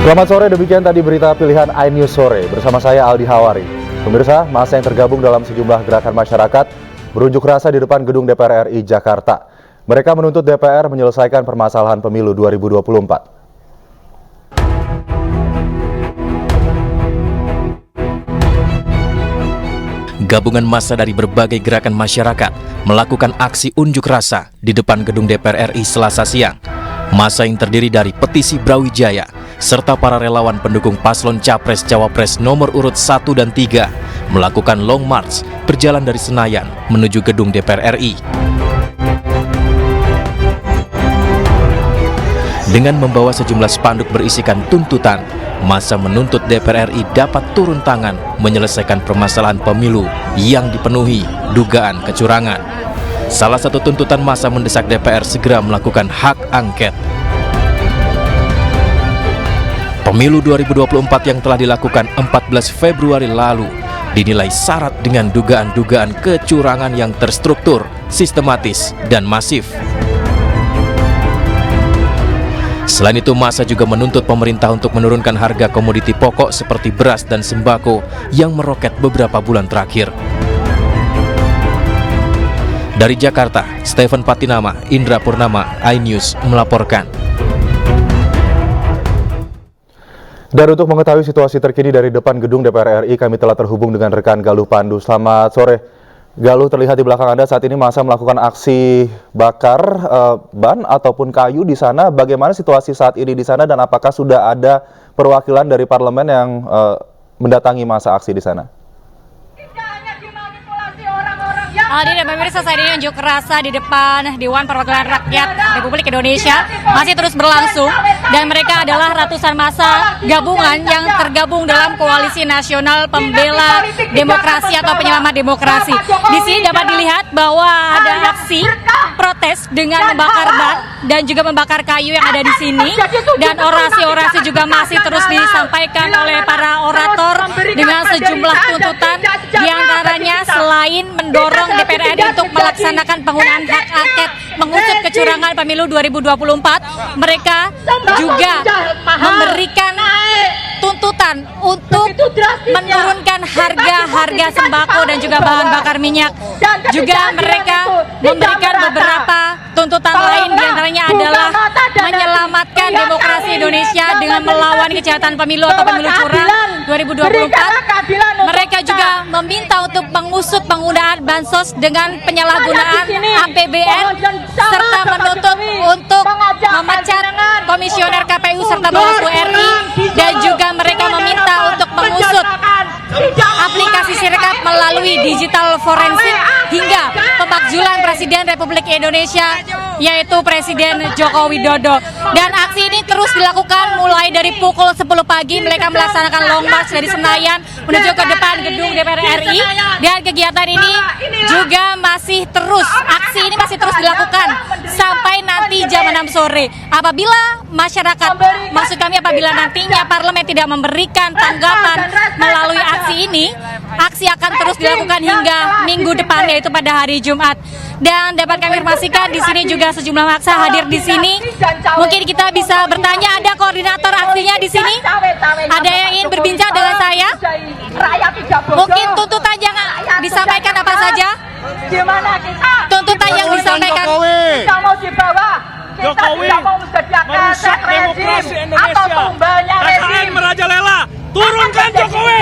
Selamat sore, demikian tadi berita pilihan iNews Sore bersama saya Aldi Hawari. Pemirsa, massa yang tergabung dalam sejumlah gerakan masyarakat berunjuk rasa di depan gedung DPR RI Jakarta. Mereka menuntut DPR menyelesaikan permasalahan pemilu 2024. Gabungan massa dari berbagai gerakan masyarakat melakukan aksi unjuk rasa di depan gedung DPR RI Selasa siang. Massa yang terdiri dari petisi Brawijaya serta para relawan pendukung paslon Capres-Cawapres nomor urut 1 dan 3 melakukan long march berjalan dari Senayan menuju gedung DPR RI. Dengan membawa sejumlah spanduk berisikan tuntutan, massa menuntut DPR RI dapat turun tangan menyelesaikan permasalahan pemilu yang dipenuhi dugaan kecurangan. Salah satu tuntutan massa mendesak DPR segera melakukan hak angket. Pemilu 2024 yang telah dilakukan 14 Februari lalu dinilai syarat dengan dugaan-dugaan kecurangan yang terstruktur, sistematis, dan masif. Selain itu, massa juga menuntut pemerintah untuk menurunkan harga komoditi pokok seperti beras dan sembako yang meroket beberapa bulan terakhir. Dari Jakarta, Stephen Patinama, Indra Purnama, iNews melaporkan. Dan untuk mengetahui situasi terkini dari depan gedung DPR RI, kami telah terhubung dengan rekan Galuh Pandu. Selamat sore. Galuh, terlihat di belakang Anda saat ini massa melakukan aksi bakar ban ataupun kayu di sana. Bagaimana situasi saat ini di sana dan apakah sudah ada perwakilan dari parlemen yang mendatangi massa aksi di sana? Aldi dan pemirsa, saat ini unjuk rasa di depan Dewan Perwakilan Rakyat Republik Indonesia masih terus berlangsung, dan mereka adalah ratusan massa gabungan yang tergabung dalam Koalisi Nasional Pembela Demokrasi atau Penyelamat Demokrasi. Di sini dapat dilihat bahwa ada aksi protes dengan membakar ban dan juga membakar kayu yang ada di sini, dan orasi-orasi juga masih terus disampaikan oleh para orator dengan sejumlah tuntutan, diantaranya selain mendorong DPR RI untuk melaksanakan penggunaan hak angket mengusut kecurangan pemilu 2024, mereka juga memberikan tuntutan untuk menurunkan harga sembako dan juga bahan bakar minyak. Juga mereka memberikan beberapa tuntutan lain, diantaranya adalah menyelamatkan demokrasi Indonesia dengan melawan kejahatan pemilu atau pemilu curang 2024. Mereka juga meminta untuk mengusut penggunaan bansos dengan penyalahgunaan APBN, serta menuntut untuk memecat komisioner KPU serta Bawaslu RI, dan juga mereka meminta untuk mengusut aplikasi Sirekap melalui digital forensik hingga pemakzulan Presiden Republik Indonesia, yaitu Presiden Joko Widodo. Dan aksi ini terus dilakukan mulai dari pukul 10 pagi. Mereka melaksanakan long march dari Senayan menuju ke depan gedung DPR RI, dan kegiatan ini juga masih terus, aksi ini masih terus dilakukan sampai nanti jam 6 sore. Apabila masyarakat, maksud kami apabila nantinya parlemen tidak memberikan tanggapan melalui aksi ini, aksi akan terus dilakukan hingga minggu depan, yaitu pada hari Jumat. Dan dapat kami informasikan di sini juga sejumlah massa hadir di sini. Mungkin kita bisa bertanya, ada koordinator aksinya di sini? Ada yang ingin berbincang dengan saya? Mungkin tuntutan yang disampaikan apa saja? Tuntutan yang disampaikan. Jokowi merusak demokrasi Indonesia. KKN merajalela. Turunkan Jokowi.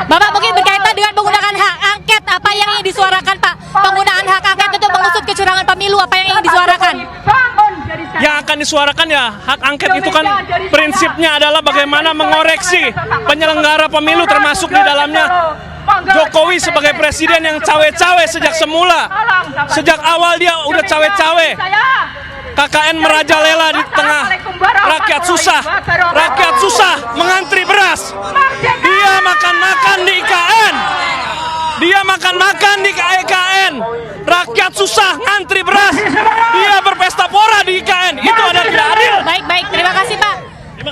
Bapak, mungkin berkaitan dengan penggunaan hak angket, apa yang ingin disuarakan, Pak? Penggunaan hak angket untuk mengusut kecurangan pemilu, apa yang ingin disuarakan? Yang akan disuarakan ya, hak angket itu kan prinsipnya adalah bagaimana mengoreksi penyelenggara pemilu, termasuk di dalamnya Jokowi sebagai presiden yang cawe-cawe sejak semula. Sejak awal dia udah cawe-cawe. KKN merajalela di tengah rakyat susah mengantri beras. Dia makan-makan di IKN. Dia makan-makan di IKN. Rakyat susah ngantri beras. Dia berpesta pora di IKN. Itu adalah tidak adil. Baik, terima kasih, Pak.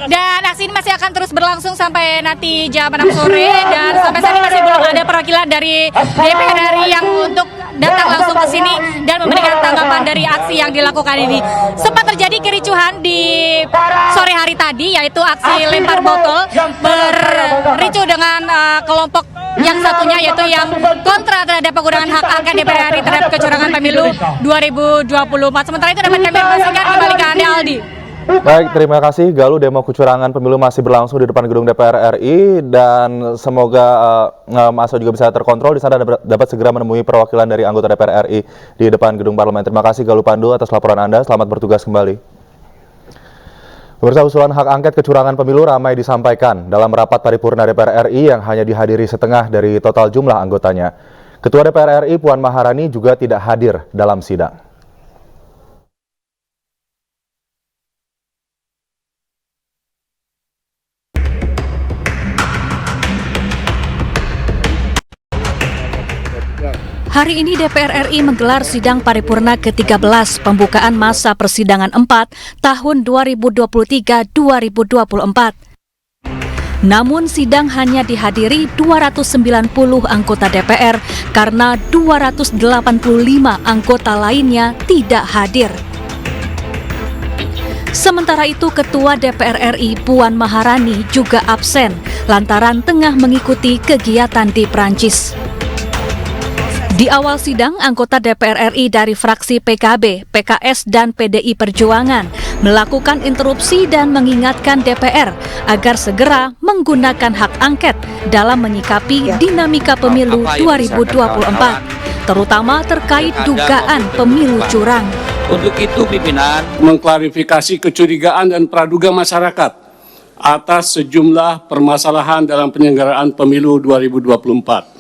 Dan aksi ini masih akan terus berlangsung sampai nanti jam 6 sore, dan sampai saat ini masih belum ada perwakilan dari DPR RI yang untuk datang langsung ke sini dan memberikan tanggapan dari aksi yang dilakukan ini. Sempat terjadi kericuhan di sore hari tadi, yaitu aksi lempar botol berricu dengan kelompok yang satunya, yaitu yang kontra terhadap penggunaan hak angket DPR RI terhadap kecurangan pemilu 2024. Sementara itu dapat kami informasikan, kembali ke Anda, Aldi. Baik, terima kasih Galuh. Demo kecurangan pemilu masih berlangsung di depan gedung DPR RI dan semoga masa juga bisa terkontrol di sana, dapat segera menemui perwakilan dari anggota DPR RI di depan gedung parlemen. Terima kasih Galuh Pandu atas laporan Anda. Selamat bertugas kembali. Pemirsa, usulan hak angket kecurangan pemilu ramai disampaikan dalam rapat paripurna DPR RI yang hanya dihadiri setengah dari total jumlah anggotanya. Ketua DPR RI Puan Maharani juga tidak hadir dalam sidang. Hari ini DPR RI menggelar sidang paripurna ke-13 pembukaan masa persidangan 4 tahun 2023-2024. Namun sidang hanya dihadiri 290 anggota DPR karena 285 anggota lainnya tidak hadir. Sementara itu Ketua DPR RI Puan Maharani juga absen lantaran tengah mengikuti kegiatan di Prancis. Di awal sidang, anggota DPR RI dari fraksi PKB, PKS, dan PDI Perjuangan melakukan interupsi dan mengingatkan DPR agar segera menggunakan hak angket dalam menyikapi dinamika pemilu 2024, terutama terkait dugaan pemilu curang. Untuk itu pimpinan mengklarifikasi kecurigaan dan praduga masyarakat atas sejumlah permasalahan dalam penyelenggaraan pemilu 2024.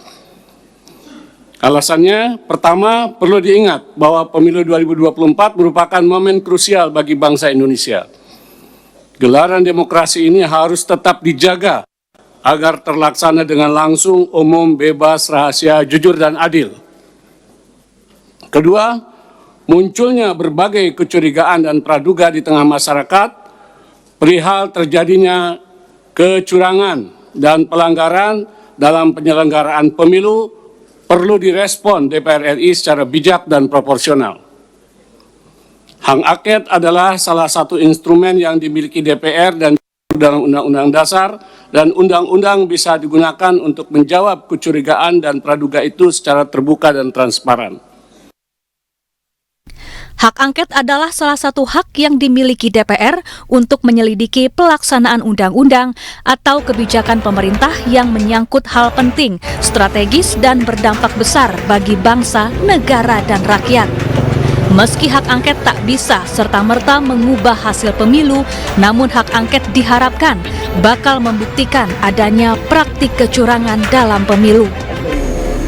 Alasannya, pertama, perlu diingat bahwa pemilu 2024 merupakan momen krusial bagi bangsa Indonesia. Gelaran demokrasi ini harus tetap dijaga agar terlaksana dengan langsung, umum, bebas, rahasia, jujur, dan adil. Kedua, munculnya berbagai kecurigaan dan praduga di tengah masyarakat perihal terjadinya kecurangan dan pelanggaran dalam penyelenggaraan pemilu perlu direspon DPR RI secara bijak dan proporsional. Hak angket adalah salah satu instrumen yang dimiliki DPR dan dalam Undang-Undang Dasar, dan undang-undang bisa digunakan untuk menjawab kecurigaan dan praduga itu secara terbuka dan transparan. Hak angket adalah salah satu hak yang dimiliki DPR untuk menyelidiki pelaksanaan undang-undang atau kebijakan pemerintah yang menyangkut hal penting, strategis, dan berdampak besar bagi bangsa, negara, dan rakyat. Meski hak angket tak bisa serta-merta mengubah hasil pemilu, namun hak angket diharapkan bakal membuktikan adanya praktik kecurangan dalam pemilu.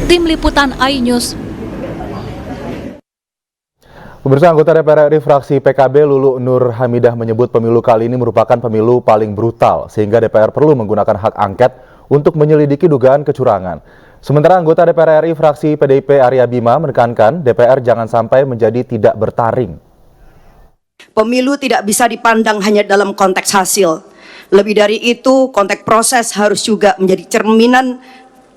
Tim Liputan iNews. Pemirsa, anggota DPR RI fraksi PKB Lulu Nur Hamidah menyebut pemilu kali ini merupakan pemilu paling brutal sehingga DPR perlu menggunakan hak angket untuk menyelidiki dugaan kecurangan. Sementara anggota DPR RI fraksi PDIP Arya Bima menekankan DPR jangan sampai menjadi tidak bertaring. Pemilu tidak bisa dipandang hanya dalam konteks hasil. Lebih dari itu, konteks proses harus juga menjadi cerminan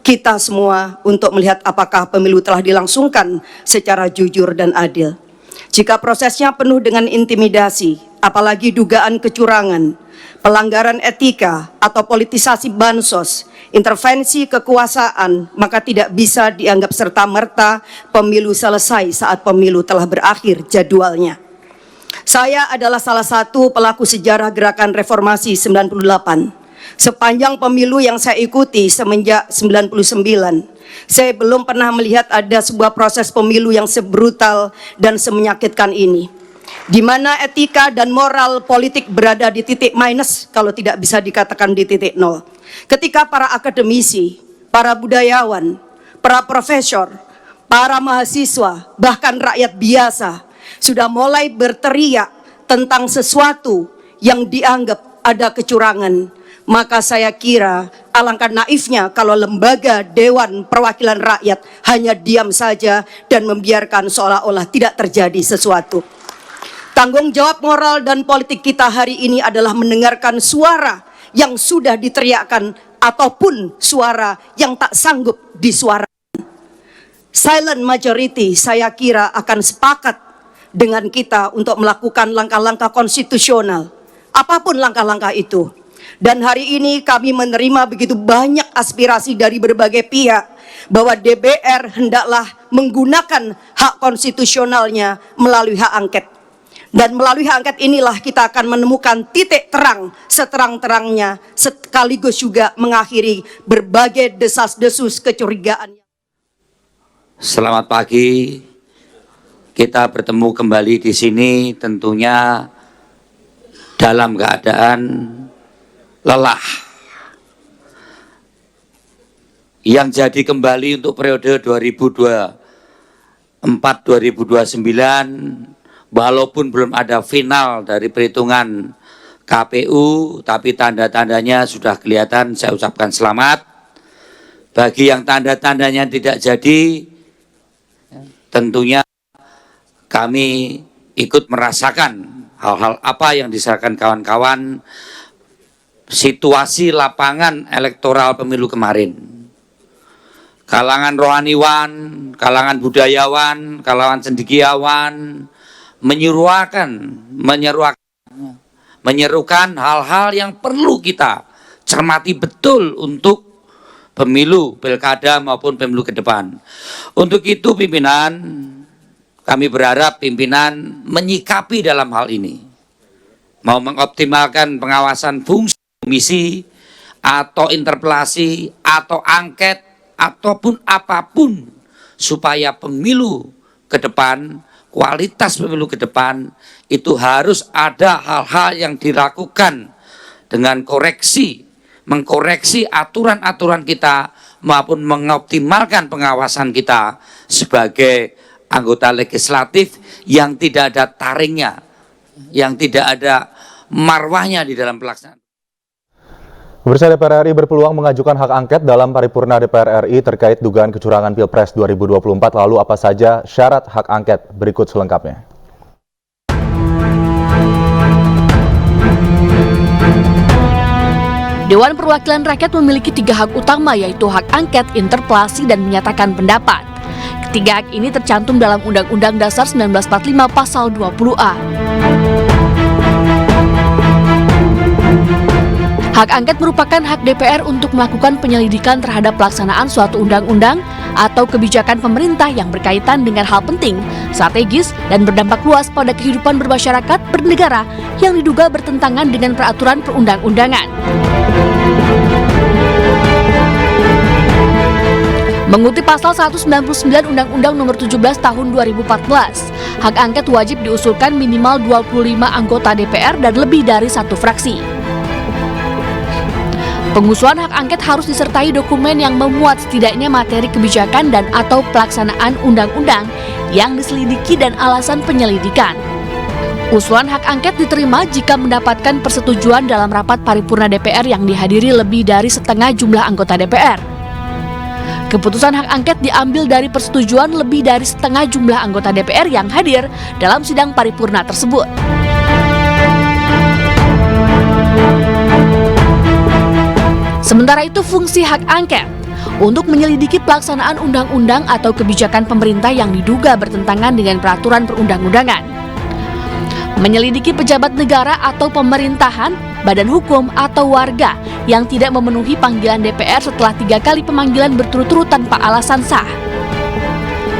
kita semua untuk melihat apakah pemilu telah dilangsungkan secara jujur dan adil. Jika prosesnya penuh dengan intimidasi, apalagi dugaan kecurangan, pelanggaran etika, atau politisasi bansos, intervensi kekuasaan, maka tidak bisa dianggap serta-merta pemilu selesai saat pemilu telah berakhir jadwalnya. Saya adalah salah satu pelaku sejarah gerakan reformasi 98. Sepanjang pemilu yang saya ikuti semenjak 99, saya belum pernah melihat ada sebuah proses pemilu yang sebrutal dan semenyakitkan ini, di mana etika dan moral politik berada di titik minus, kalau tidak bisa dikatakan di titik nol. Ketika para akademisi, para budayawan, para profesor, para mahasiswa, bahkan rakyat biasa sudah mulai berteriak tentang sesuatu yang dianggap ada kecurangan, maka saya kira alangkah naifnya kalau lembaga Dewan Perwakilan Rakyat hanya diam saja dan membiarkan seolah-olah tidak terjadi sesuatu. Tanggung jawab moral dan politik kita hari ini adalah mendengarkan suara yang sudah diteriakkan ataupun suara yang tak sanggup disuarakan. silent majority saya kira akan sepakat dengan kita untuk melakukan langkah-langkah konstitusional, apapun langkah-langkah itu. Dan hari ini kami menerima begitu banyak aspirasi dari berbagai pihak bahwa DPR hendaklah menggunakan hak konstitusionalnya melalui hak angket. Dan melalui hak angket inilah kita akan menemukan titik terang seterang-terangnya, sekaligus juga mengakhiri berbagai desas-desus kecurigaan. Selamat pagi. Kita bertemu kembali di sini tentunya dalam keadaan lelah. Yang jadi kembali untuk periode 2024-2029, walaupun belum ada final dari perhitungan KPU, tapi tanda-tandanya sudah kelihatan, saya ucapkan selamat. Bagi yang tanda-tandanya tidak jadi, tentunya kami ikut merasakan hal-hal apa yang disampaikan kawan-kawan, situasi lapangan elektoral pemilu kemarin. Kalangan rohaniwan, kalangan budayawan, kalangan cendekiawan, menyerukan hal-hal yang perlu kita cermati betul untuk pemilu, pilkada maupun pemilu ke depan. Untuk itu pimpinan, kami berharap pimpinan menyikapi dalam hal ini, mau mengoptimalkan pengawasan fungsi komisi atau interpelasi atau angket ataupun apapun supaya pemilu ke depan, kualitas pemilu ke depan itu harus ada hal-hal yang dilakukan dengan koreksi, mengkoreksi aturan-aturan kita maupun mengoptimalkan pengawasan kita sebagai anggota legislatif yang tidak ada taringnya, yang tidak ada marwahnya di dalam pelaksanaan. Pemirsa, DPR RI berpeluang mengajukan hak angket dalam paripurna DPR RI terkait dugaan kecurangan Pilpres 2024. Lalu apa saja syarat hak angket? Berikut selengkapnya. Dewan Perwakilan Rakyat memiliki 3 hak utama, yaitu hak angket, interpelasi, dan menyatakan pendapat. Ketiga hak ini tercantum dalam Undang-Undang Dasar 1945 Pasal 20A. Hak angket merupakan hak DPR untuk melakukan penyelidikan terhadap pelaksanaan suatu undang-undang atau kebijakan pemerintah yang berkaitan dengan hal penting, strategis, dan berdampak luas pada kehidupan bermasyarakat bernegara yang diduga bertentangan dengan peraturan perundang-undangan. Mengutip pasal 199 Undang-Undang Nomor 17 Tahun 2014, hak angket wajib diusulkan minimal 25 anggota DPR dan lebih dari 1 fraksi. Pengusulan hak angket harus disertai dokumen yang memuat setidaknya materi kebijakan dan atau pelaksanaan undang-undang yang diselidiki dan alasan penyelidikan. Usulan hak angket diterima jika mendapatkan persetujuan dalam rapat paripurna DPR yang dihadiri lebih dari setengah jumlah anggota DPR. Keputusan hak angket diambil dari persetujuan lebih dari setengah jumlah anggota DPR yang hadir dalam sidang paripurna tersebut. Sementara itu, fungsi hak angket untuk menyelidiki pelaksanaan undang-undang atau kebijakan pemerintah yang diduga bertentangan dengan peraturan perundang-undangan. Menyelidiki pejabat negara atau pemerintahan, badan hukum atau warga yang tidak memenuhi panggilan DPR setelah 3 kali pemanggilan berturut-turut tanpa alasan sah.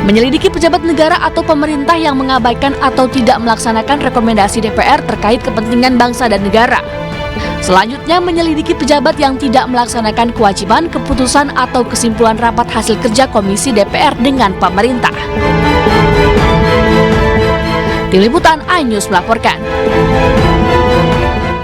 Menyelidiki pejabat negara atau pemerintah yang mengabaikan atau tidak melaksanakan rekomendasi DPR terkait kepentingan bangsa dan negara. Selanjutnya, menyelidiki pejabat yang tidak melaksanakan kewajiban, keputusan, atau kesimpulan rapat hasil kerja Komisi DPR dengan pemerintah. Tim Liputan iNews melaporkan.